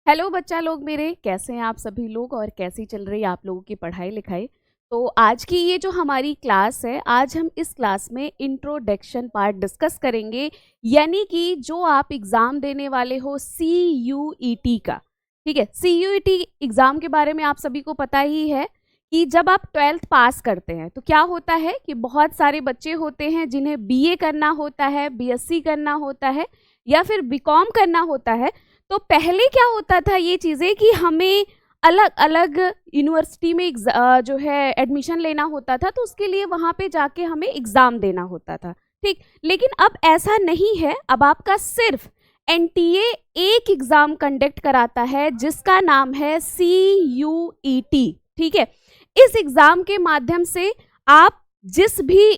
Hello बच्चा लोग मेरे, कैसे हैं आप सभी लोग और कैसी चल रही है आप लोगों की पढ़ाई लिखाई। तो आज की ये जो हमारी क्लास है, आज हम इस क्लास में इंट्रोडक्शन पार्ट डिस्कस करेंगे, यानी कि जो आप एग्ज़ाम देने वाले हो CUET का। ठीक है, CUET एग्ज़ाम के बारे में आप सभी को पता ही है कि जब आप 12th पास करते हैं तो क्या होता है कि बहुत सारे बच्चे होते हैं जिन्हें BA करना होता है, BSc करना होता है या फिर BCom करना होता है। तो पहले क्या होता था ये चीज़ें कि हमें अलग अलग यूनिवर्सिटी में जो है एडमिशन लेना होता था, तो उसके लिए वहाँ पे जाके हमें एग्ज़ाम देना होता था। ठीक, लेकिन अब ऐसा नहीं है। अब आपका सिर्फ NTA एक एग्ज़ाम कंडक्ट कराता है जिसका नाम है CUET। ठीक है, इस एग्ज़ाम के माध्यम से आप जिस भी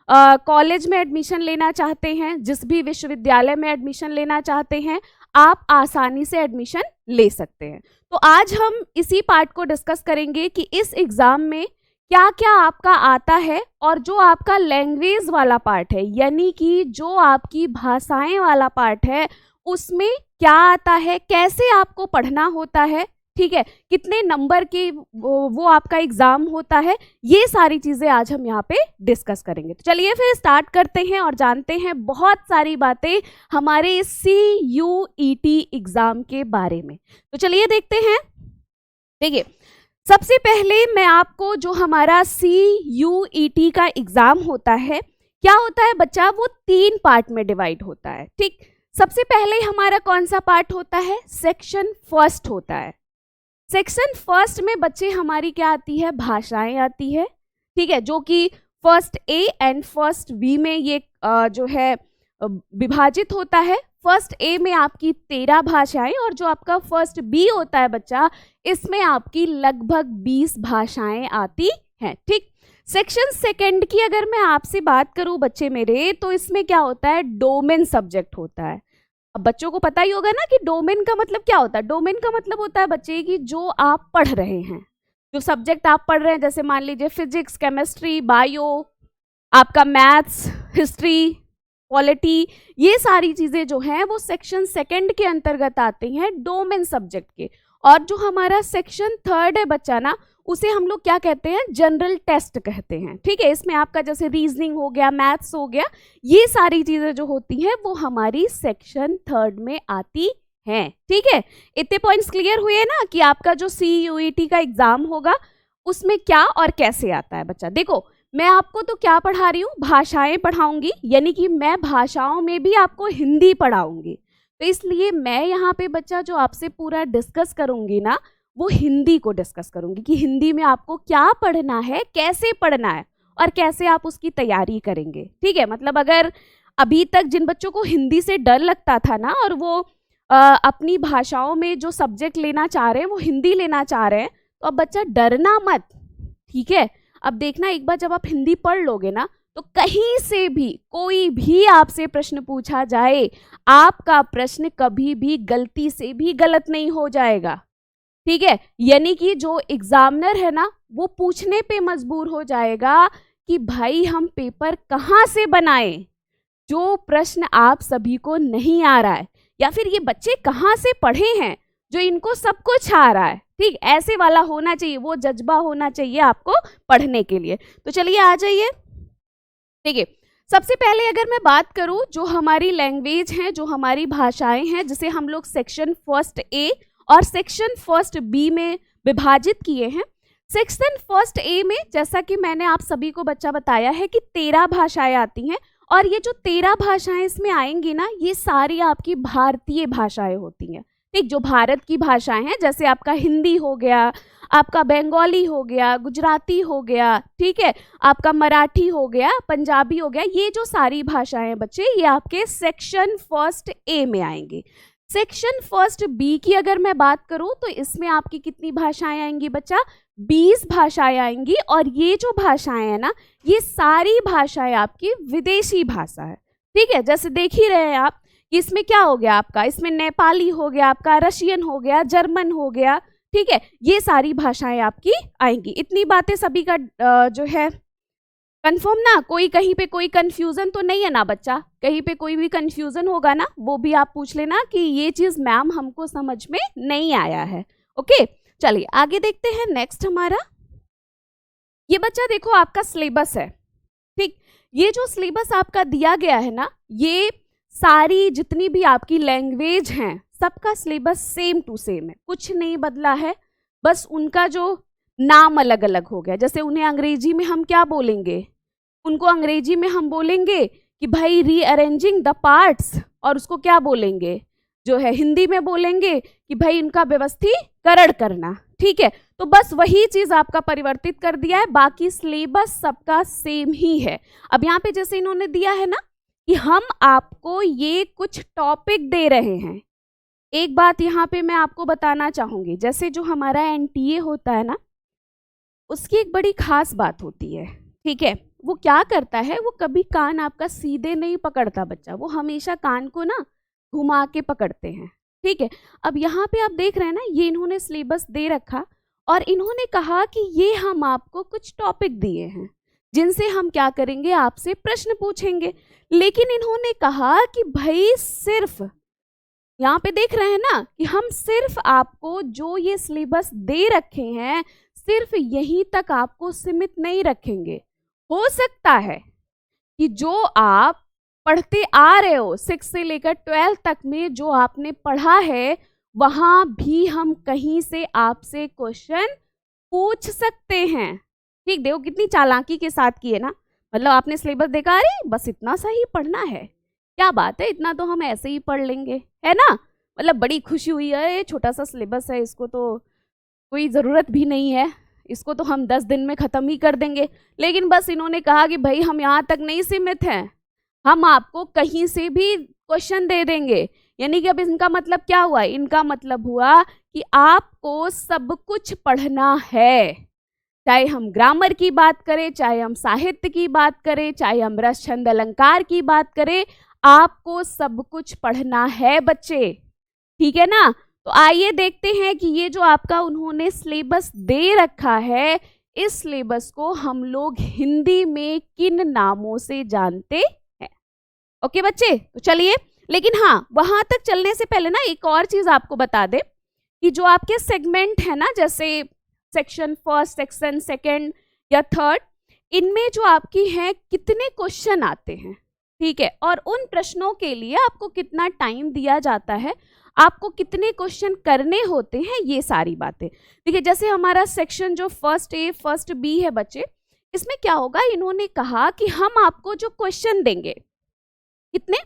कॉलेज में एडमिशन लेना चाहते हैं, जिस भी विश्वविद्यालय में एडमिशन लेना चाहते हैं, आप आसानी से एडमिशन ले सकते हैं। तो आज हम इसी पार्ट को डिस्कस करेंगे कि इस एग्ज़ाम में क्या क्या आपका आता है, और जो आपका लैंग्वेज वाला पार्ट है, यानी कि जो आपकी भाषाएं वाला पार्ट है, उसमें क्या आता है, कैसे आपको पढ़ना होता है। ठीक है, कितने नंबर के वो आपका एग्ज़ाम होता है, ये सारी चीज़ें आज हम यहाँ पे डिस्कस करेंगे। तो चलिए फिर स्टार्ट करते हैं और जानते हैं बहुत सारी बातें हमारे CUET एग्ज़ाम के बारे में। तो चलिए देखते हैं। देखिए, सबसे पहले मैं आपको जो हमारा CUET का एग्ज़ाम होता है, क्या होता है बच्चा, वो 3 पार्ट में डिवाइड होता है। ठीक, सबसे पहले हमारा कौन सा पार्ट होता है, सेक्शन फर्स्ट होता है। सेक्शन फर्स्ट में बच्चे हमारी क्या आती है, भाषाएं आती है। ठीक है, जो कि first A and first B में ये जो है विभाजित होता है। फर्स्ट A में आपकी 13 भाषाएं, और जो आपका फर्स्ट B होता है बच्चा, इसमें आपकी लगभग 20 भाषाएं आती हैं। ठीक, सेक्शन सेकंड की अगर मैं आपसे बात करूं बच्चे मेरे, तो इसमें क्या होता है, डोमेन सब्जेक्ट होता है। अब बच्चों को पता ही होगा ना कि डोमेन का मतलब क्या होता है। डोमेन का मतलब होता है बच्चे कि जो आप पढ़ रहे हैं, जो सब्जेक्ट आप पढ़ रहे हैं, जैसे मान लीजिए फिजिक्स, केमिस्ट्री, बायो, आपका मैथ्स, हिस्ट्री, पॉलिटी, ये सारी चीज़ें जो हैं वो सेक्शन सेकंड के अंतर्गत आती हैं, डोमेन सब्जेक्ट के। और जो हमारा सेक्शन थर्ड है बच्चा ना, उसे हम लोग क्या कहते हैं, जनरल टेस्ट कहते हैं। ठीक है, इसमें आपका जैसे रीजनिंग हो गया, मैथ्स हो गया, ये सारी चीज़ें जो होती हैं वो हमारी सेक्शन थर्ड में आती हैं। ठीक है, इतने पॉइंट्स क्लियर हुए ना कि आपका जो CUET का एग्जाम होगा उसमें क्या और कैसे आता है बच्चा। देखो, मैं आपको तो क्या पढ़ा रही हूँ, भाषाएं पढ़ाऊंगी, यानी कि मैं भाषाओं में भी आपको हिंदी पढ़ाऊंगी। तो इसलिए मैं यहाँ पे बच्चा जो आपसे पूरा डिस्कस करूंगी ना, वो हिंदी को डिस्कस करूंगी कि हिंदी में आपको क्या पढ़ना है, कैसे पढ़ना है, और कैसे आप उसकी तैयारी करेंगे। ठीक है, मतलब अगर अभी तक जिन बच्चों को हिंदी से डर लगता था ना, और वो अपनी भाषाओं में जो सब्जेक्ट लेना चाह रहे हैं वो हिंदी लेना चाह रहे हैं, तो अब बच्चा डरना मत। ठीक है, अब देखना, एक बार जब आप हिंदी पढ़ लोगे ना, तो कहीं से भी कोई भी आपसे प्रश्न पूछा जाए, आपका प्रश्न कभी भी गलती से भी गलत नहीं हो जाएगा। ठीक है, यानी कि जो एग्जामिनर है ना, वो पूछने पे मजबूर हो जाएगा कि भाई हम पेपर कहाँ से बनाएं, जो प्रश्न आप सभी को नहीं आ रहा है, या फिर ये बच्चे कहाँ से पढ़े हैं जो इनको सब कुछ आ रहा है। ठीक, ऐसे वाला होना चाहिए, वो जज्बा होना चाहिए आपको पढ़ने के लिए। तो चलिए आ जाइए। देखिए, सबसे पहले अगर मैं बात करूं, जो हमारी लैंग्वेज हैं, जो हमारी भाषाएं हैं, जिसे हम लोग सेक्शन फर्स्ट A और सेक्शन फर्स्ट B में विभाजित किए हैं। सेक्शन फर्स्ट A में, जैसा कि मैंने आप सभी को बच्चा बताया है कि 13 भाषाएं आती हैं, और ये जो 13 भाषाएं इसमें आएंगी ना, ये सारी आपकी भारतीय भाषाएं होती हैं। ठीक, जो भारत की भाषाएं हैं, जैसे आपका हिंदी हो गया, आपका बंगाली हो गया, गुजराती हो गया, ठीक है, आपका मराठी हो गया, पंजाबी हो गया, ये जो सारी भाषाएं हैं बच्चे, ये आपके सेक्शन फर्स्ट A में आएंगी। सेक्शन फर्स्ट B की अगर मैं बात करूं, तो इसमें आपकी कितनी भाषाएं आएंगी बच्चा, 20 भाषाएं आएंगी। और ये जो भाषाएं हैं ना, ये सारी भाषाएं आपकी विदेशी भाषा है। ठीक है, जैसे देख ही रहे हैं आप कि इसमें क्या हो गया आपका, इसमें नेपाली हो गया, आपका रशियन हो गया, जर्मन हो गया। ठीक है, ये सारी भाषाएं आपकी आएंगी। इतनी बातें सभी का जो है कंफर्म ना? कोई कहीं पे कोई कंफ्यूजन तो नहीं है ना बच्चा? कहीं पे कोई भी कंफ्यूजन होगा ना, वो भी आप पूछ लेना कि ये चीज मैम हमको समझ में नहीं आया है। ओके, चलिए आगे देखते हैं। नेक्स्ट हमारा ये बच्चा देखो आपका सिलेबस है, ठीक। ये जो सिलेबस आपका दिया गया है ना, ये सारी जितनी भी आपकी लैंग्वेज हैं सबका सिलेबस सेम टू सेम है, कुछ नहीं बदला है, बस उनका जो नाम अलग अलग हो गया। जैसे उन्हें अंग्रेजी में हम क्या बोलेंगे, उनको अंग्रेजी में हम बोलेंगे कि भाई रीअरेंजिंग द पार्ट्स, और उसको क्या बोलेंगे जो है हिंदी में बोलेंगे कि भाई इनका व्यवस्थीकरण करना, ठीक है। तो बस वही चीज आपका परिवर्तित कर दिया है, बाकी सिलेबस सबका सेम ही है। अब यहाँ पे जैसे इन्होंने दिया है ना कि हम आपको ये कुछ टॉपिक दे रहे हैं। एक बात यहाँ पे मैं आपको बताना चाहूंगी, जैसे जो हमारा एनटीए होता है ना, उसकी एक बड़ी खास बात होती है, ठीक है। वो क्या करता है, वो कभी कान आपका सीधे नहीं पकड़ता बच्चा, वो हमेशा कान को ना घुमा के पकड़ते हैं, ठीक है। अब यहाँ पे आप देख रहे हैं ना, ये इन्होंने सिलेबस दे रखा और इन्होंने कहा कि ये हम आपको कुछ टॉपिक दिए हैं जिनसे हम क्या करेंगे, आपसे प्रश्न पूछेंगे। लेकिन इन्होंने कहा कि भाई सिर्फ यहाँ पे देख रहे हैं ना कि हम सिर्फ आपको जो ये सिलेबस दे रखे हैं सिर्फ यहीं तक आपको सीमित नहीं रखेंगे। हो सकता है कि जो आप पढ़ते आ रहे हो 6 से लेकर 12 तक में जो आपने पढ़ा है, वहां भी हम कहीं से आपसे क्वेश्चन पूछ सकते हैं, ठीक। देखो कितनी चालाकी के साथ की है ना, मतलब आपने सिलेबस देखा, अरे बस इतना सा ही पढ़ना है, क्या बात है, इतना तो हम ऐसे ही पढ़ लेंगे, है ना। मतलब बड़ी खुशी हुई है, छोटा सा सिलेबस है, इसको तो कोई ज़रूरत भी नहीं है, इसको तो हम 10 दिन में ख़त्म ही कर देंगे। लेकिन बस इन्होंने कहा कि भाई हम यहाँ तक नहीं सीमित हैं, हम आपको कहीं से भी क्वेश्चन दे देंगे। यानी कि अब इनका मतलब क्या हुआ, इनका मतलब हुआ कि आपको सब कुछ पढ़ना है, चाहे हम ग्रामर की बात करें, चाहे हम साहित्य की बात करें, चाहे हम रस छंद अलंकार की बात करें, आपको सब कुछ पढ़ना है बच्चे, ठीक है ना। तो आइए देखते हैं कि ये जो आपका उन्होंने सिलेबस दे रखा है, इस सिलेबस को हम लोग हिंदी में किन नामों से जानते हैं। ओके बच्चे, तो चलिए, लेकिन हाँ वहां तक चलने से पहले ना एक और चीज आपको बता दे कि जो आपके सेगमेंट है ना, जैसे सेक्शन फर्स्ट, सेक्शन सेकंड या थर्ड, इनमें जो आपकी है कितने क्वेश्चन आते हैं, ठीक है, और उन प्रश्नों के लिए आपको कितना टाइम दिया जाता है, आपको कितने क्वेश्चन करने होते हैं, ये सारी बातें। देखिए जैसे हमारा सेक्शन जो फर्स्ट ए फर्स्ट बी है बच्चे, इसमें क्या होगा, इन्होंने कहा कि हम आपको जो क्वेश्चन देंगे कितने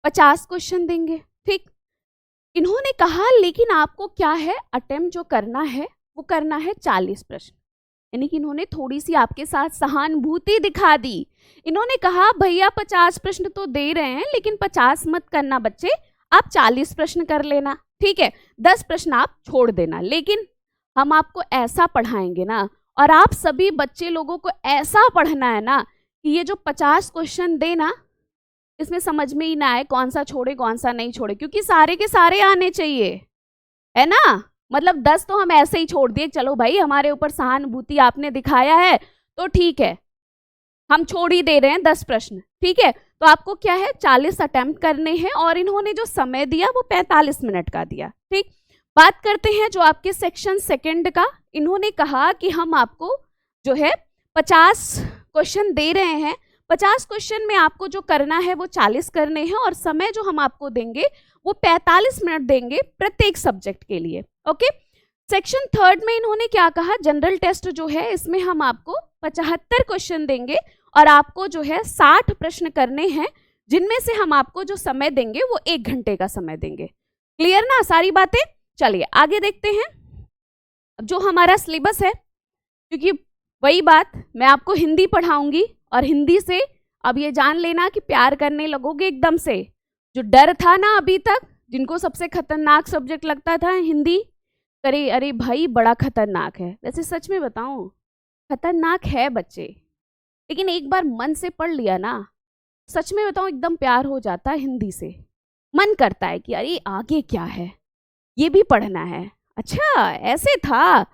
50 क्वेश्चन देंगे, ठीक। इन्होंने कहा लेकिन आपको क्या है, अटेम्प्ट जो करना है वो करना है 40 प्रश्न। यानी कि इन्होंने थोड़ी सी आपके साथ सहानुभूति दिखा दी। इन्होंने कहा भैया 50 प्रश्न तो दे रहे हैं लेकिन 50 मत करना बच्चे, आप 40 प्रश्न कर लेना, ठीक है, 10 प्रश्न आप छोड़ देना। लेकिन हम आपको ऐसा पढ़ाएंगे ना, और आप सभी बच्चे लोगों को ऐसा पढ़ना है ना कि ये जो 50 क्वेश्चन देना, इसमें समझ में ही ना आए कौन सा छोड़े कौन सा नहीं छोड़े, क्योंकि सारे के सारे आने चाहिए, है ना। मतलब 10 तो हम ऐसे ही छोड़ दिए, चलो भाई हमारे ऊपर सहानुभूति आपने दिखाया है तो ठीक है, हम छोड़ ही दे रहे हैं 10 प्रश्न, ठीक है। तो आपको क्या है 40 अटेम्प्ट करने हैं, और इन्होंने जो समय दिया वो 45 मिनट का दिया, ठीक। बात करते हैं जो आपके सेक्शन सेकंड का, इन्होंने कहा कि हम आपको जो है 50 क्वेश्चन दे रहे हैं, 50 क्वेश्चन में आपको जो करना है वो 40 करने हैं, और समय जो हम आपको देंगे वो 45 मिनट देंगे प्रत्येक सब्जेक्ट के लिए, ओके। सेक्शन थर्ड में इन्होंने क्या कहा, जनरल टेस्ट जो है इसमें हम आपको 75 क्वेश्चन देंगे और आपको जो है 60 प्रश्न करने हैं, जिनमें से हम आपको जो समय देंगे वो 1 घंटे का समय देंगे। क्लियर ना सारी बातें। चलिए आगे देखते हैं। अब जो हमारा सिलेबस है, क्योंकि वही बात मैं आपको हिंदी पढ़ाऊंगी, और हिंदी से अब ये जान लेना कि प्यार करने लगोगे एकदम से। जो डर था ना अभी तक, जिनको सबसे खतरनाक सब्जेक्ट लगता था हिंदी, अरे अरे भाई बड़ा खतरनाक है, वैसे सच में बताऊं खतरनाक है बच्चे, लेकिन एक बार मन से पढ़ लिया ना, सच में बताऊं एकदम प्यार हो जाता है हिंदी से। मन करता है कि अरे आगे क्या है, ये भी पढ़ना है, अच्छा ऐसे था,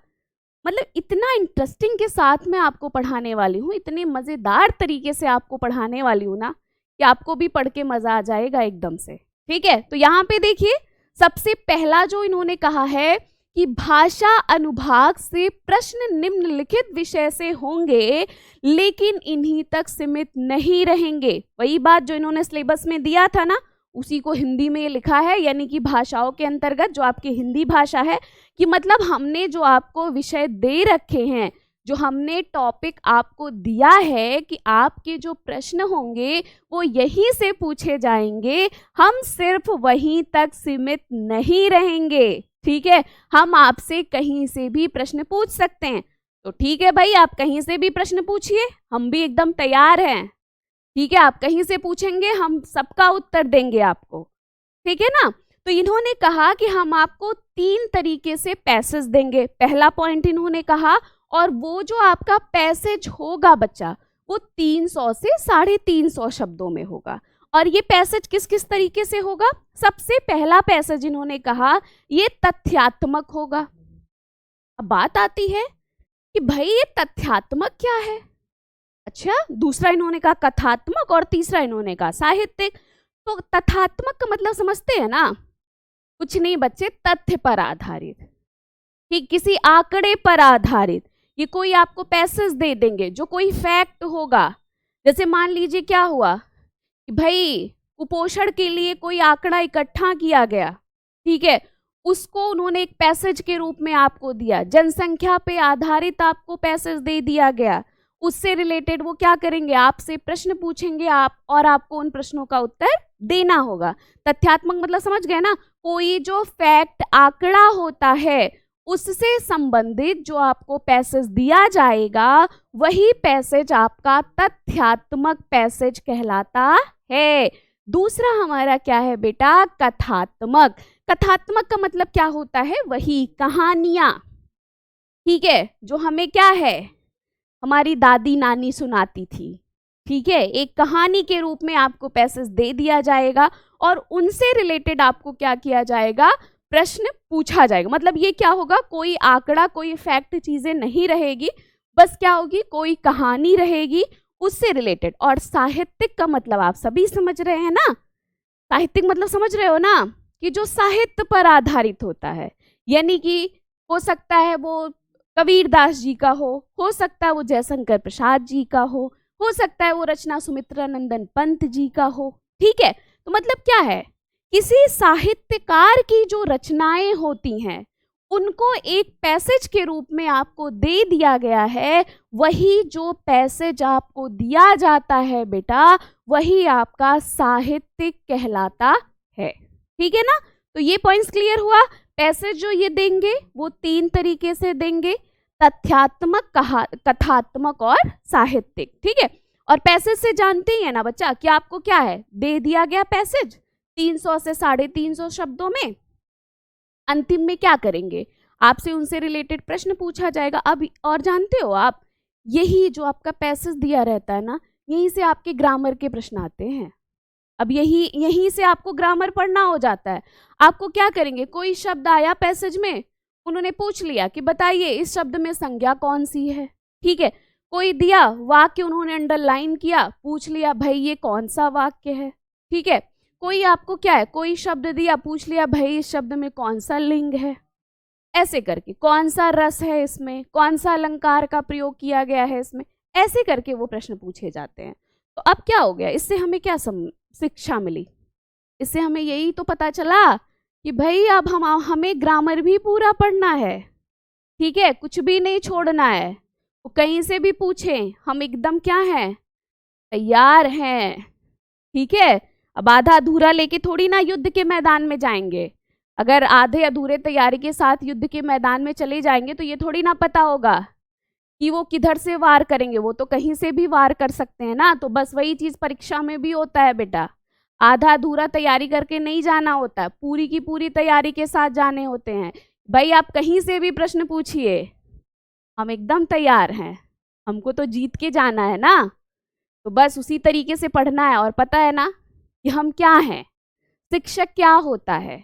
मतलब इतना इंटरेस्टिंग के साथ मैं आपको पढ़ाने वाली हूँ, इतने मज़ेदार तरीके से आपको पढ़ाने वाली हूँ ना कि आपको भी पढ़ के मज़ा आ जाएगा एकदम से। ठीक है, तो यहाँ पे देखिए सबसे पहला जो इन्होंने कहा है कि भाषा अनुभाग से प्रश्न निम्नलिखित विषय से होंगे लेकिन इन्हीं तक सीमित नहीं रहेंगे। वही बात जो इन्होंने सिलेबस में दिया था ना, उसी को हिंदी में लिखा है, यानी कि भाषाओं के अंतर्गत जो आपकी हिंदी भाषा है, कि मतलब हमने जो आपको विषय दे रखे हैं, जो हमने टॉपिक आपको दिया है कि आपके जो प्रश्न होंगे वो यहीं से पूछे जाएंगे, हम सिर्फ वहीं तक सीमित नहीं रहेंगे। ठीक है, हम आपसे कहीं से भी प्रश्न पूछ सकते हैं। तो ठीक है भाई, आप कहीं से भी प्रश्न पूछिए, हम भी एकदम तैयार हैं। ठीक है, आप कहीं से पूछेंगे, हम सबका उत्तर देंगे आपको। ठीक है ना। तो इन्होंने कहा कि हम आपको 3 तरीके से पैसेज देंगे, पहला पॉइंट इन्होंने कहा, और वो जो आपका पैसेज होगा बच्चा वो 300 से 350 शब्दों में होगा। और ये पैसेज किस किस तरीके से होगा? सबसे पहला पैसेज इन्होंने कहा ये तथ्यात्मक होगा। अब बात आती है कि भाई ये तथ्यात्मक क्या है? अच्छा, दूसरा इन्होंने कहा कथात्मक और तीसरा इन्होंने कहा साहित्यिक। तो तथ्यात्मक का मतलब समझते हैं ना? कुछ नहीं बच्चे, तथ्य पर आधारित, ठीक, किसी आंकड़े पर आधारित। ये कोई आपको पैसेज दे देंगे जो कोई फैक्ट होगा। जैसे मान लीजिए क्या हुआ कि भाई कुपोषण के लिए कोई आंकड़ा इकट्ठा किया गया, ठीक है, उसको उन्होंने एक पैसेज के रूप में आपको दिया, जनसंख्या पे आधारित आपको पैसेज दे दिया गया। उससे रिलेटेड वो क्या करेंगे, आपसे प्रश्न पूछेंगे आप, और आपको उन प्रश्नों का उत्तर देना होगा। तथ्यात्मक मतलब समझ गए ना? कोई जो फैक्ट आंकड़ा होता है उससे संबंधित जो आपको पैसेज दिया जाएगा वही पैसेज आपका तथ्यात्मक पैसेज कहलाता है। दूसरा हमारा क्या है बेटा? कथात्मक। कथात्मक का मतलब क्या होता है? वही कहानियां, ठीक है, जो हमें क्या है हमारी दादी नानी सुनाती थी। ठीक है, एक कहानी के रूप में आपको पैसेज दे दिया जाएगा और उनसे रिलेटेड आपको क्या किया जाएगा, प्रश्न पूछा जाएगा। मतलब ये क्या होगा, कोई आंकड़ा कोई फैक्ट चीजें नहीं रहेगी, बस क्या होगी, कोई कहानी रहेगी उससे रिलेटेड। और साहित्यिक का मतलब आप सभी समझ रहे हैं ना? साहित्यिक मतलब समझ रहे हो ना, कि जो साहित्य पर आधारित होता है, यानी कि हो सकता है वो कबीरदास जी का हो सकता है वो जयशंकर प्रसाद जी का हो सकता है वो रचना सुमित्रा नंदन पंत जी का हो। ठीक है, तो मतलब क्या है, किसी साहित्यकार की जो रचनाएं होती हैं उनको एक पैसेज के रूप में आपको दे दिया गया है। वही जो पैसेज आपको दिया जाता है बेटा, वही आपका साहित्यिक कहलाता है। ठीक है ना? तो ये पॉइंट्स क्लियर हुआ। पैसेज जो ये देंगे वो 3 तरीके से देंगे, तथ्यात्मक, कथात्मक और साहित्यिक। ठीक है, और पैसेज से जानते ही है ना बच्चा कि आपको क्या है, दे दिया गया पैसेज 300 से 350 शब्दों में, अंतिम में क्या करेंगे, आपसे उनसे रिलेटेड प्रश्न पूछा जाएगा। अब और जानते हो आप, यही जो आपका पैसेज दिया रहता है ना, यहीं से आपके ग्रामर के प्रश्न आते हैं। अब यहीं से आपको ग्रामर पढ़ना हो जाता है। आपको क्या करेंगे, कोई शब्द आया पैसेज में, उन्होंने पूछ लिया कि बताइए इस शब्द में संज्ञा कौन सी है। ठीक है, कोई दिया वाक्य, उन्होंने अंडरलाइन किया, पूछ लिया भाई ये कौन सा वाक्य है। ठीक है, कोई आपको क्या है, कोई शब्द दिया, पूछ लिया भाई इस शब्द में कौन सा लिंग है, ऐसे करके कौन सा रस है इसमें, कौन सा अलंकार का प्रयोग किया गया है इसमें, ऐसे करके वो प्रश्न पूछे जाते हैं। तो अब क्या हो गया, इससे हमें क्या शिक्षा मिली? इससे हमें यही तो पता चला कि भाई अब हमें ग्रामर भी पूरा पढ़ना है। ठीक है, कुछ भी नहीं छोड़ना है, वो कहीं से भी पूछें हम एकदम क्या हैं, तैयार हैं। ठीक है, अब आधा अधूरा लेके थोड़ी ना युद्ध के मैदान में जाएंगे। अगर आधे अधूरे तैयारी के साथ युद्ध के मैदान में चले जाएंगे तो ये थोड़ी ना पता होगा कि वो किधर से वार करेंगे, वो तो कहीं से भी वार कर सकते हैं ना। तो बस वही चीज परीक्षा में भी होता है बेटा, आधा अधूरा तैयारी करके नहीं जाना होता है, पूरी की पूरी तैयारी के साथ जाने होते हैं। भाई आप कहीं से भी प्रश्न पूछिए, हम एकदम तैयार हैं, हमको तो जीत के जाना है ना। तो बस उसी तरीके से पढ़ना है। और पता है ना कि हम क्या हैं, शिक्षक क्या होता है,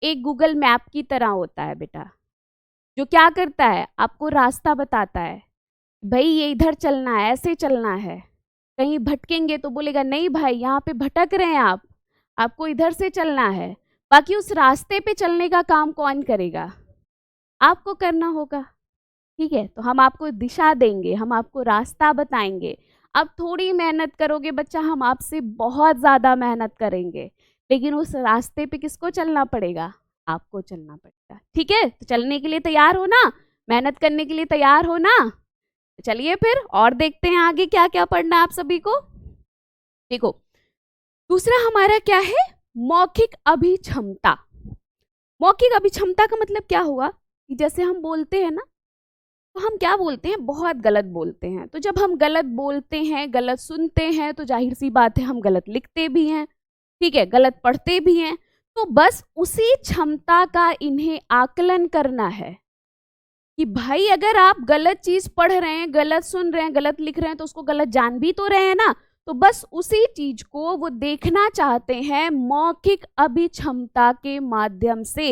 एक गूगल मैप की तरह होता है बेटा। जो क्या करता है, आपको रास्ता बताता है, भाई ये इधर चलना है, ऐसे चलना है। कहीं भटकेंगे तो बोलेगा नहीं भाई यहाँ पे भटक रहे हैं आप, आपको इधर से चलना है। बाकी उस रास्ते पे चलने का काम कौन करेगा, आपको करना होगा। ठीक है, तो हम आपको दिशा देंगे, हम आपको रास्ता बताएंगे। आप थोड़ी मेहनत करोगे बच्चा, हम आपसे बहुत ज़्यादा मेहनत करेंगे, लेकिन उस रास्ते पे किसको चलना पड़ेगा, आपको चलना पड़ेगा। ठीक है, तो चलने के लिए तैयार हो ना, मेहनत करने के लिए तैयार हो ना। चलिए फिर और देखते हैं आगे क्या क्या पढ़ना है आप सभी को। देखो, दूसरा हमारा क्या है, मौखिक अभिक्षमता। मौखिक अभिक्षमता का मतलब क्या हुआ कि जैसे हम बोलते हैं ना, तो हम क्या बोलते हैं, बहुत गलत बोलते हैं। तो जब हम गलत बोलते हैं, गलत सुनते हैं, तो जाहिर सी बात है हम गलत लिखते भी हैं, ठीक है, गलत पढ़ते भी हैं। तो बस उसी क्षमता का इन्हें आकलन करना है कि भाई अगर आप गलत चीज पढ़ रहे हैं, गलत सुन रहे हैं, गलत लिख रहे हैं, तो उसको गलत जान भी तो रहे हैं ना। तो बस उसी चीज को वो देखना चाहते हैं मौखिक अभिक्षमता के माध्यम से।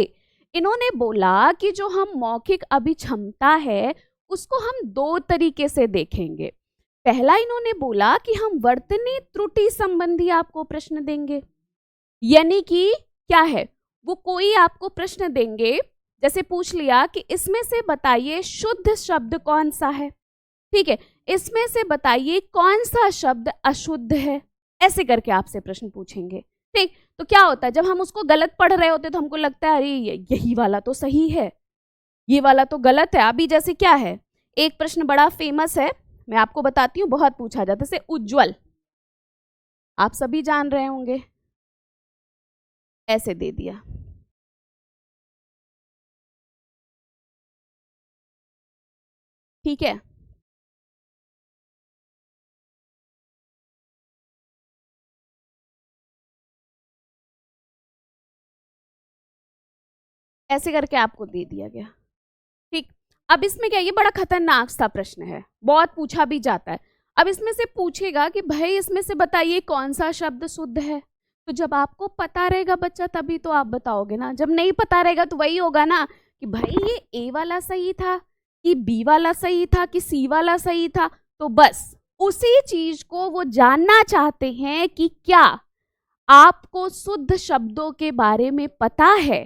इन्होंने बोला कि जो हम मौखिक अभिक्षमता है उसको हम दो तरीके से देखेंगे। पहला इन्होंने बोला कि हम वर्तनी त्रुटि संबंधी आपको प्रश्न देंगे, यानी कि क्या है, वो कोई आपको प्रश्न देंगे, जैसे पूछ लिया कि इसमें से बताइए शुद्ध शब्द कौन सा है, ठीक है, इसमें से बताइए कौन सा शब्द अशुद्ध है, ऐसे करके आपसे प्रश्न पूछेंगे। ठीक, तो क्या होता है जब हम उसको गलत पढ़ रहे होते तो हमको लगता है अरे यही वाला तो सही है, ये वाला तो गलत है। अभी जैसे क्या है, एक प्रश्न बड़ा फेमस है, मैं आपको बताती हूँ, बहुत पूछा जाता है, जैसे उज्ज्वल, आप सभी जान रहे होंगे, ऐसे दे दिया, ठीक है, ऐसे करके आपको दे दिया गया। ठीक, अब इसमें क्या, ये बड़ा खतरनाक सा प्रश्न है, बहुत पूछा भी जाता है। अब इसमें से पूछेगा कि भाई इसमें से बताइए कौन सा शब्द शुद्ध है। तो जब आपको पता रहेगा बच्चा तभी तो आप बताओगे ना, जब नहीं पता रहेगा तो वही होगा ना कि भाई ये ए वाला सही था कि बी वाला सही था कि सी वाला सही था। तो बस उसी चीज को वो जानना चाहते हैं कि क्या आपको शुद्ध शब्दों के बारे में पता है,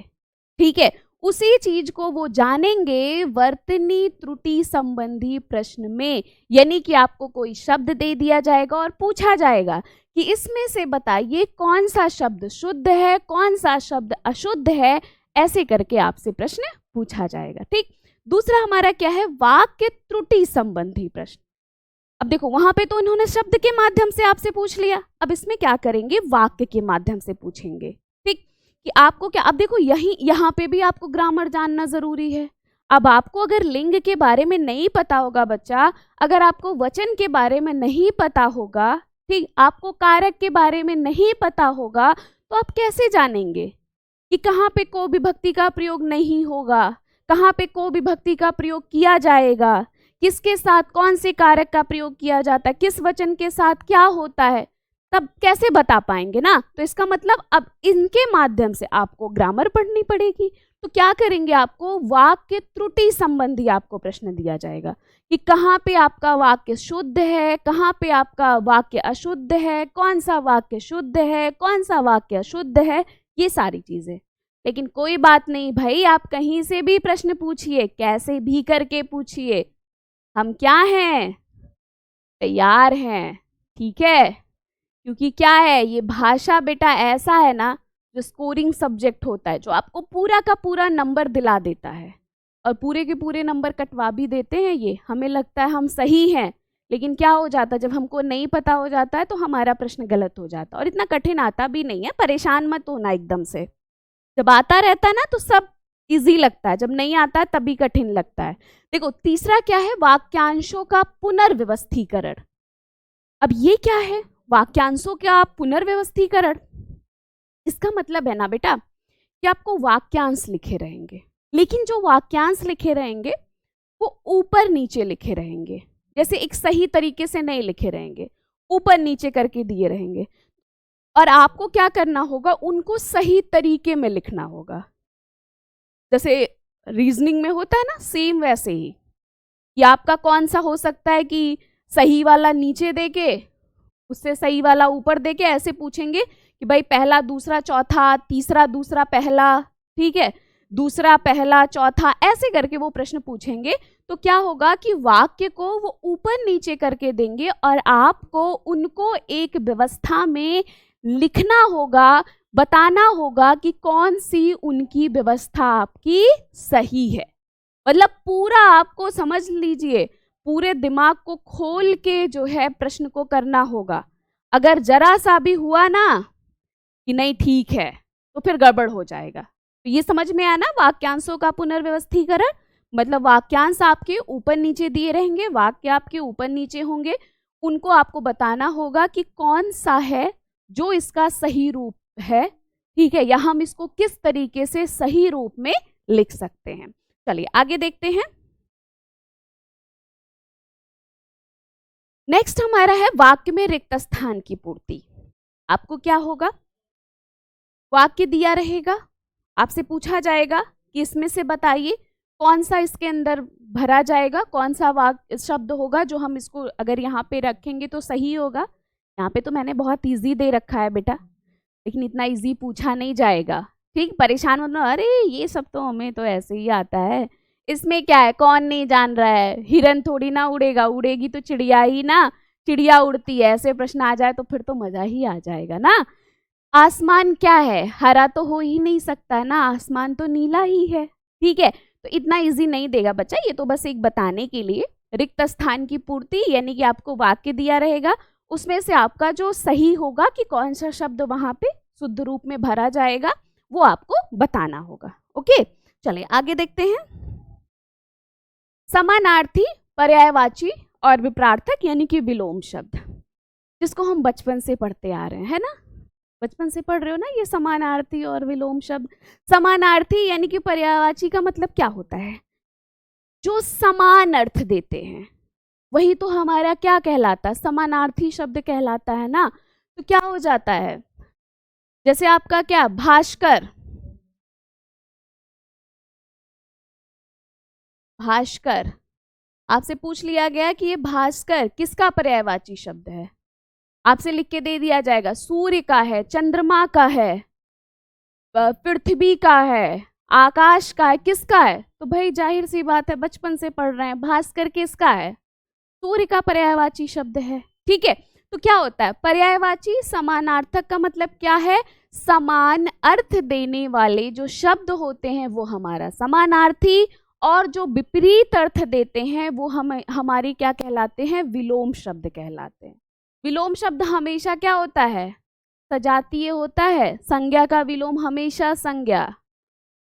ठीक है, उसी चीज को वो जानेंगे वर्तनी त्रुटि संबंधी प्रश्न में। यानी कि आपको कोई शब्द दे दिया जाएगा और पूछा जाएगा कि इसमें से बताइए कौन सा शब्द शुद्ध है, कौन सा शब्द अशुद्ध है, ऐसे करके आपसे प्रश्न पूछा जाएगा। ठीक, दूसरा हमारा क्या है, वाक्य त्रुटि संबंधी प्रश्न। अब देखो वहां पे तो उन्होंने शब्द के माध्यम से आपसे पूछ लिया, अब इसमें क्या करेंगे, वाक्य के माध्यम से पूछेंगे। ठीक, कि आपको क्या, अब देखो यही यहाँ पे भी आपको ग्रामर जानना जरूरी है। अब आपको अगर लिंग के बारे में नहीं पता होगा बच्चा, अगर आपको वचन के बारे में नहीं पता होगा, ठीक, आपको कारक के बारे में नहीं पता होगा, तो आप कैसे जानेंगे कि कहाँ पे को विभक्ति का प्रयोग नहीं होगा, कहाँ पे को विभक्ति का प्रयोग किया जाएगा, किसके साथ कौन से कारक का प्रयोग किया जाता है, किस वचन के साथ क्या होता है, तब कैसे बता पाएंगे ना। तो इसका मतलब अब इनके माध्यम से आपको ग्रामर पढ़नी पड़ेगी। तो क्या करेंगे, आपको वाक्य त्रुटि संबंधी आपको प्रश्न दिया जाएगा कि कहाँ पे आपका वाक्य शुद्ध है, कहाँ पे आपका वाक्य अशुद्ध है, कौन सा वाक्य शुद्ध है, कौन सा वाक्य अशुद्ध है, ये सारी चीजें। लेकिन कोई बात नहीं भाई, आप कहीं से भी प्रश्न पूछिए, कैसे भी करके पूछिए, हम क्या हैं, तैयार हैं। ठीक है, क्योंकि क्या है, ये भाषा बेटा ऐसा है ना जो स्कोरिंग सब्जेक्ट होता है, जो आपको पूरा का पूरा नंबर दिला देता है और पूरे के पूरे नंबर कटवा भी देते हैं। ये हमें लगता है हम सही हैं, लेकिन क्या हो जाता है जब हमको नहीं पता हो जाता है तो हमारा प्रश्न गलत हो जाता है। और इतना कठिन आता भी नहीं है, परेशान मत होना एकदम से, जब आता रहता है ना तो सब इजी लगता है, जब नहीं आता है तभी कठिन लगता है। देखो तीसरा क्या है, वाक्यांशों का पुनर्व्यवस्थीकरण। अब ये क्या है, वाक्यांशों का पुनर्व्यवस्थीकरण, इसका मतलब है ना बेटा कि आपको वाक्यांश लिखे रहेंगे, लेकिन जो वाक्यांश लिखे रहेंगे वो ऊपर नीचे लिखे रहेंगे, जैसे एक सही तरीके से नहीं लिखे रहेंगे, ऊपर नीचे करके दिए रहेंगे। और आपको क्या करना होगा, उनको सही तरीके में लिखना होगा। जैसे रीजनिंग में होता है ना, सेम वैसे ही। या आपका कौन सा हो सकता है कि सही वाला नीचे देके उससे सही वाला ऊपर देके ऐसे पूछेंगे कि भाई पहला दूसरा चौथा, तीसरा दूसरा पहला, ठीक है, दूसरा पहला चौथा, ऐसे करके वो प्रश्न पूछेंगे। तो क्या होगा कि वाक्य को वो ऊपर नीचे करके देंगे और आपको उनको एक व्यवस्था में लिखना होगा, बताना होगा कि कौन सी उनकी व्यवस्था आपकी सही है। मतलब पूरा आपको समझ लीजिए, पूरे दिमाग को खोल के जो है प्रश्न को करना होगा। अगर जरा सा भी हुआ ना कि नहीं ठीक है तो फिर गड़बड़ हो जाएगा। तो ये समझ में आया ना, वाक्यांशों का पुनर्व्यवस्थीकरण मतलब वाक्यांश आपके ऊपर नीचे दिए रहेंगे, वाक्य आपके ऊपर नीचे होंगे, उनको आपको बताना होगा कि कौन सा है जो इसका सही रूप है, ठीक है, या हम इसको किस तरीके से सही रूप में लिख सकते हैं। चलिए आगे देखते हैं। नेक्स्ट हमारा है वाक्य में रिक्त स्थान की पूर्ति। आपको क्या होगा, वाक्य दिया रहेगा, आपसे पूछा जाएगा कि इसमें से बताइए कौन सा इसके अंदर भरा जाएगा, कौन सा वाक्य शब्द होगा जो हम इसको अगर यहाँ पे रखेंगे तो सही होगा। यहाँ पे तो मैंने बहुत इजी दे रखा है बेटा, लेकिन इतना इजी पूछा नहीं जाएगा, ठीक, परेशान मतलब अरे ये सब तो हमें तो ऐसे ही आता है, इसमें क्या है, कौन नहीं जान रहा है, हिरन थोड़ी ना उड़ेगा, उड़ेगी तो चिड़िया ही ना, चिड़िया उड़ती है, ऐसे प्रश्न आ जाए तो फिर तो मजा ही आ जाएगा ना। आसमान क्या है, हरा तो हो ही नहीं सकता ना, आसमान तो नीला ही है, ठीक है, तो इतना इजी नहीं देगा बच्चा, ये तो बस एक बताने के लिए। रिक्त स्थान की पूर्ति यानी कि आपको वाक्य दिया रहेगा, उसमें से आपका जो सही होगा कि कौन सा शब्द वहां पे शुद्ध रूप में भरा जाएगा वो आपको बताना होगा। ओके, चलिए आगे देखते हैं। समानार्थी, पर्यायवाची और विपरार्थक यानी कि विलोम शब्द, जिसको हम बचपन से पढ़ते आ रहे हैं ना, बचपन से पढ़ रहे हो ना ये समानार्थी और विलोम शब्द। समानार्थी यानी कि पर्यायवाची का मतलब क्या होता है, जो समान अर्थ देते हैं, वही तो हमारा क्या कहलाता है, समानार्थी शब्द कहलाता है ना। तो क्या हो जाता है, जैसे आपका क्या भास्कर, भास्कर आपसे पूछ लिया गया कि ये भास्कर किसका पर्यायवाची शब्द है, आपसे लिख के दे दिया जाएगा सूर्य का है, चंद्रमा का है, पृथ्वी का है, आकाश का है, किसका है, तो भाई जाहिर सी बात है बचपन से पढ़ रहे हैं, भास्कर किसका है, सूर्य का पर्यायवाची शब्द है, ठीक है। तो क्या होता है, पर्यायवाची समानार्थक का मतलब क्या है, समान अर्थ देने वाले जो शब्द होते हैं वो हमारा समानार्थी, और जो विपरीत अर्थ देते हैं वो हमारी क्या कहलाते हैं, विलोम शब्द कहलाते हैं। विलोम शब्द हमेशा क्या होता है, सजातीय होता है, संज्ञा का विलोम हमेशा संज्ञा,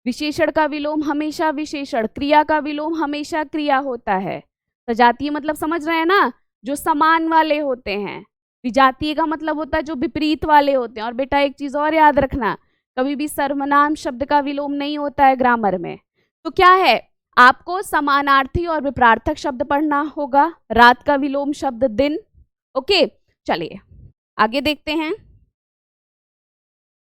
विशेषण का विलोम हमेशा विशेषण, क्रिया का विलोम हमेशा क्रिया होता है। सजातीय मतलब समझ रहे हैं ना, जो समान वाले होते हैं, विजातीय का मतलब होता है जो विपरीत वाले होते हैं। और बेटा एक चीज और याद रखना, कभी भी सर्वनाम शब्द का विलोम नहीं होता है ग्रामर में। तो क्या है, आपको समानार्थी और विपरार्थक शब्द पढ़ना होगा, रात का विलोम शब्द दिन। ओके, चलिए आगे देखते हैं।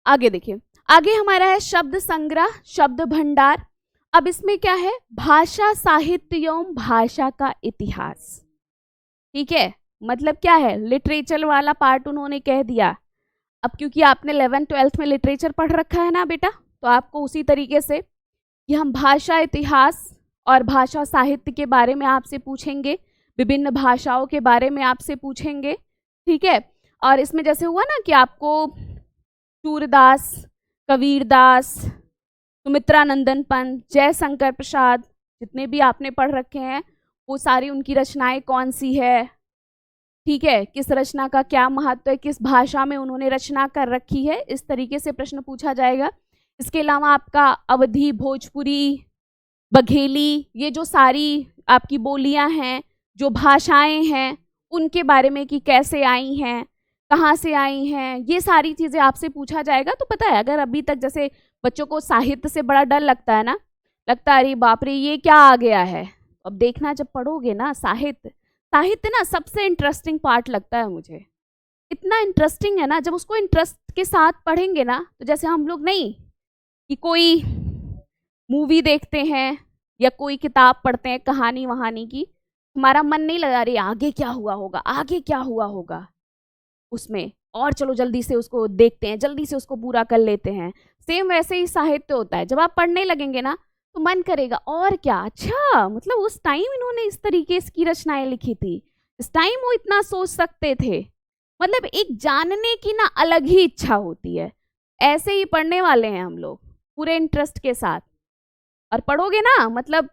आगे देखिए, आगे हमारा है शब्द संग्रह, शब्द भंडार। अब इसमें क्या है, भाषा साहित्य एवं भाषा का इतिहास, ठीक है, मतलब क्या है, लिटरेचर वाला पार्ट उन्होंने कह दिया। अब क्योंकि आपने 11th-12th में लिटरेचर पढ़ रखा है ना बेटा, तो आपको उसी तरीके से कि हम भाषा इतिहास और भाषा साहित्य के बारे में आपसे पूछेंगे, विभिन्न भाषाओं के बारे में आपसे पूछेंगे, ठीक है। और इसमें जैसे हुआ ना कि आपको सूरदास, कबीरदास, सुमित्रानंदन पंत, जयशंकर प्रसाद, जितने भी आपने पढ़ रखे हैं वो सारी उनकी रचनाएं कौन सी है, ठीक है, किस रचना का क्या महत्व है, किस भाषा में उन्होंने रचना कर रखी है, इस तरीके से प्रश्न पूछा जाएगा। इसके अलावा आपका अवधी, भोजपुरी, बघेली, ये जो सारी आपकी बोलियां हैं, जो भाषाएं हैं, उनके बारे में कि कैसे आई हैं, कहाँ से आई हैं, ये सारी चीज़ें आपसे पूछा जाएगा। तो पता है अगर अभी तक जैसे बच्चों को साहित्य से बड़ा डर लगता है ना, लगता है अरे बाप रे ये क्या आ गया है, अब देखना जब पढ़ोगे ना साहित्य, साहित्य ना सबसे इंटरेस्टिंग पार्ट लगता है मुझे, इतना इंटरेस्टिंग है ना, जब उसको इंटरेस्ट के साथ पढ़ेंगे ना, तो जैसे हम लोग नहीं कि कोई मूवी देखते हैं या कोई किताब पढ़ते हैं कहानी वहानी की, हमारा मन नहीं लगा अरे आगे क्या हुआ होगा, आगे क्या हुआ होगा उसमें, और चलो जल्दी से उसको देखते हैं, जल्दी से उसको पूरा कर लेते हैं। सेम वैसे ही साहित्य होता है, जब आप पढ़ने लगेंगे ना तो मन करेगा और क्या, अच्छा मतलब उस टाइम इन्होंने इस तरीके की रचनाएं लिखी थी, इस टाइम वो इतना सोच सकते थे। मतलब एक जानने की ना अलग ही इच्छा होती है। ऐसे ही पढ़ने वाले हैं हम लोग पूरे इंटरेस्ट के साथ, और पढ़ोगे ना मतलब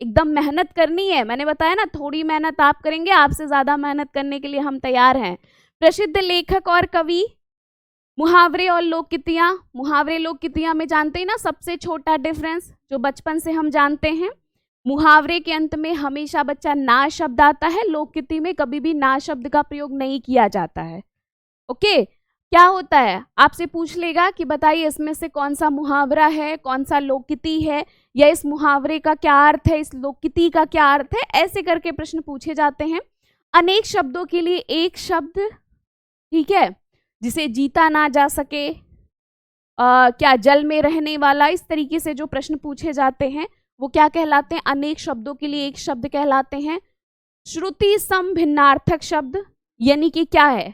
एकदम मेहनत करनी है। मैंने बताया ना थोड़ी मेहनत आप करेंगे, आपसे ज्यादा मेहनत करने के लिए हम तैयार हैं। प्रसिद्ध लेखक और कवि, मुहावरे और लोककितियां। मुहावरे लोककितियां में जानते हैं ना सबसे छोटा डिफरेंस जो बचपन से हम जानते हैं, मुहावरे के अंत में हमेशा बच्चा ना शब्द आता है, लोककिति में कभी भी ना शब्द का प्रयोग नहीं किया जाता है। ओके, क्या होता है आपसे पूछ लेगा कि बताइए इसमें से कौन सा मुहावरा है, कौन सा लोककिति है, या इस मुहावरे का क्या अर्थ है, इस लोककिति का क्या अर्थ है, ऐसे करके प्रश्न पूछे जाते हैं। अनेक शब्दों के लिए एक शब्द, ठीक है, जिसे जीता ना जा सके, क्या जल में रहने वाला, इस तरीके से जो प्रश्न पूछे जाते हैं वो क्या कहलाते हैं, अनेक शब्दों के लिए एक शब्द कहलाते हैं। श्रुति सम भिन्नार्थक शब्द, यानी कि क्या है,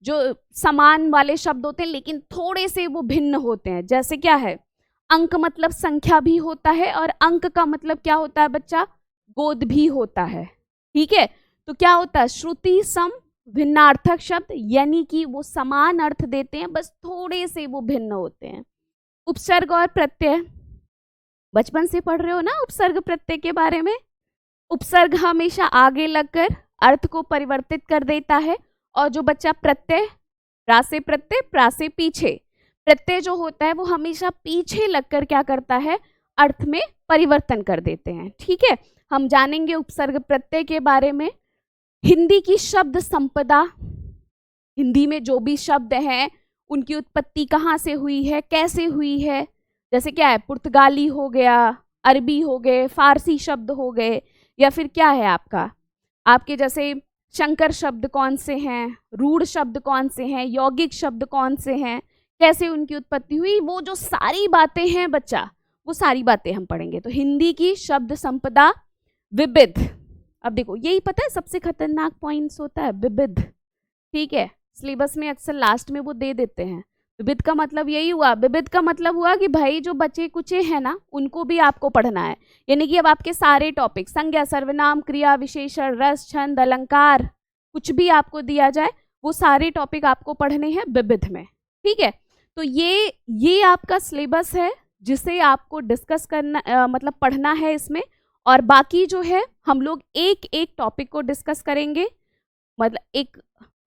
जो समान वाले शब्द होते हैं लेकिन थोड़े से वो भिन्न होते हैं। जैसे क्या है, अंक मतलब संख्या भी होता है, और अंक का मतलब क्या होता है बच्चा, गोद भी होता है। ठीक है, तो क्या होता है, श्रुति सम भिन्नार्थक शब्द, यानी कि वो समान अर्थ देते हैं, बस थोड़े से वो भिन्न होते हैं। उपसर्ग और प्रत्यय, बचपन से पढ़ रहे हो ना उपसर्ग प्रत्यय के बारे में। उपसर्ग हमेशा आगे लगकर अर्थ को परिवर्तित कर देता है, और जो बच्चा प्रत्यय, रा से प्रत्यय, प्रा से पीछे, प्रत्यय जो होता है वो हमेशा पीछे लगकर क्या करता है, अर्थ में परिवर्तन कर देते हैं। ठीक है, हम जानेंगे उपसर्ग प्रत्यय के बारे में। हिंदी की शब्द संपदा, हिंदी में जो भी शब्द हैं उनकी उत्पत्ति कहाँ से हुई है, कैसे हुई है। जैसे क्या है, पुर्तगाली हो गया, अरबी हो गए, फारसी शब्द हो गए, या फिर क्या है आपके जैसे शंकर शब्द कौन से हैं, रूढ़ शब्द कौन से हैं, यौगिक शब्द कौन से हैं, कैसे उनकी उत्पत्ति हुई, वो जो सारी बातें हैं बच्चा, वो सारी बातें हम पढ़ेंगे। तो हिंदी की शब्द संपदा विविध, अब देखो यही पता है सबसे खतरनाक पॉइंट्स होता है विविध। ठीक है, सिलेबस में अक्सर लास्ट में वो दे देते हैं। विविध का मतलब यही हुआ, विविध का मतलब हुआ कि भाई जो बचे कुचे हैं ना उनको भी आपको पढ़ना है। यानी कि अब आपके सारे टॉपिक, संज्ञा, सर्वनाम, क्रिया, विशेषण, रस, छंद, अलंकार, कुछ भी आपको दिया जाए वो सारे टॉपिक आपको पढ़ने हैं विविध में। ठीक है, तो ये आपका सिलेबस है जिसे आपको डिस्कस करना मतलब पढ़ना है इसमें। और बाकी जो है हम लोग एक एक टॉपिक को डिस्कस करेंगे, मतलब एक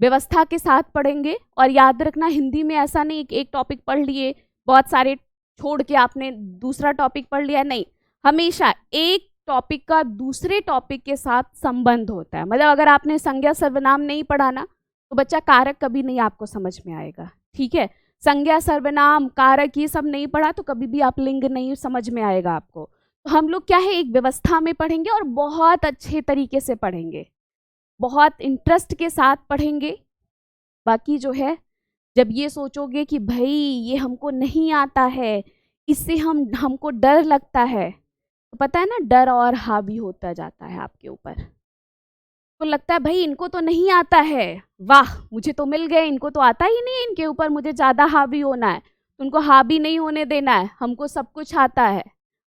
व्यवस्था के साथ पढ़ेंगे। और याद रखना हिंदी में ऐसा नहीं कि एक टॉपिक पढ़ लिए बहुत सारे छोड़ के आपने दूसरा टॉपिक पढ़ लिया, नहीं, हमेशा एक टॉपिक का दूसरे टॉपिक के साथ संबंध होता है। मतलब अगर आपने संज्ञा सर्वनाम नहीं पढ़ा ना तो बच्चा कारक कभी नहीं आपको समझ में आएगा। ठीक है, संज्ञा सर्वनाम कारक ये सब नहीं पढ़ा तो कभी भी आप लिंग नहीं समझ में आएगा आपको। तो हम लोग क्या है एक व्यवस्था में पढ़ेंगे और बहुत अच्छे तरीके से पढ़ेंगे, बहुत इंटरेस्ट के साथ पढ़ेंगे। बाकी जो है जब ये सोचोगे कि भाई ये हमको नहीं आता है, इससे हमको डर लगता है, तो पता है ना डर और हावी होता जाता है आपके ऊपर। तो लगता है भाई इनको तो नहीं आता है, वाह मुझे तो मिल गए, इनको तो आता ही नहीं, इनके ऊपर मुझे ज़्यादा हावी होना है। तो उनको हावी नहीं होने देना है, हमको सब कुछ आता है,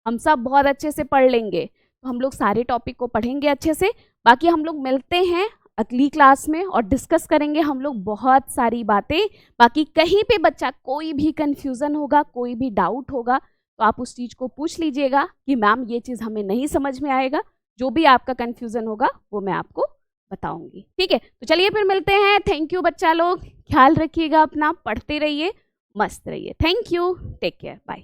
हम सब बहुत अच्छे से पढ़ लेंगे। तो हम लोग सारे टॉपिक को पढ़ेंगे अच्छे से। बाकी हम लोग मिलते हैं अगली क्लास में और डिस्कस करेंगे हम लोग बहुत सारी बातें। बाकी कहीं पे बच्चा कोई भी कंफ्यूजन होगा, कोई भी डाउट होगा तो आप उस चीज़ को पूछ लीजिएगा कि मैम ये चीज़ हमें नहीं समझ में आएगा। जो भी आपका कंफ्यूजन होगा वो मैं आपको बताऊंगी। ठीक है, तो चलिए फिर मिलते हैं। थैंक यू बच्चा लोग, ख्याल रखिएगा अपना, पढ़ते रहिए, मस्त रहिए। Thank you, take care, bye.